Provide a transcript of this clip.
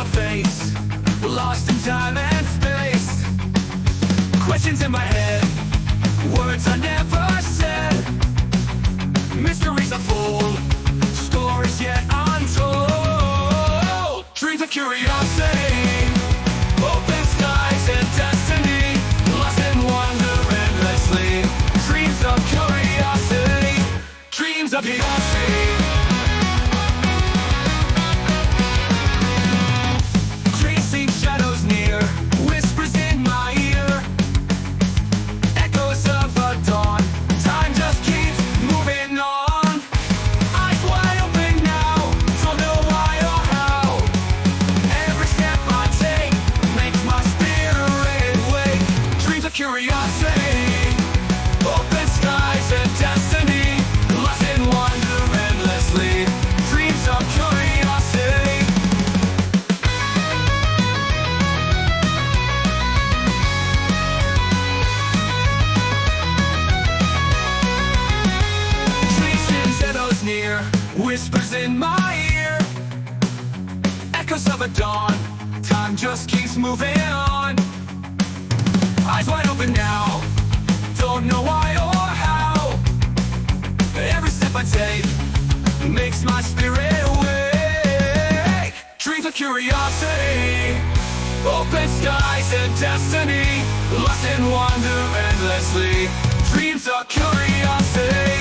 my face, lost in time and space. Questions in my head, words I never said. Mysteries unfold, stories yet untold. Dreams of curiosity, open skies and destiny, lost in wonder endlessly. Dreams of curiosity, dreams of curiosity. Tracing shadows near, whispers in my ear, echoes of a dawn. Time just keeps moving on. Eyes wide open now, don't know why or how. Every step I take makes my spirit wake. Dreams of curiosity, open skies and destiny, lost in wonder endlessly. Dreams of curiosity. Tracing shadows near, whispers in my ear, echoes of a dawn. Time just keeps moving on. Eyes wide open now, don't know why or how. Every step I take makes my spirit awake. Dreams of curiosity, open skies and destiny, lost in wonder endlessly. Dreams of curiosity.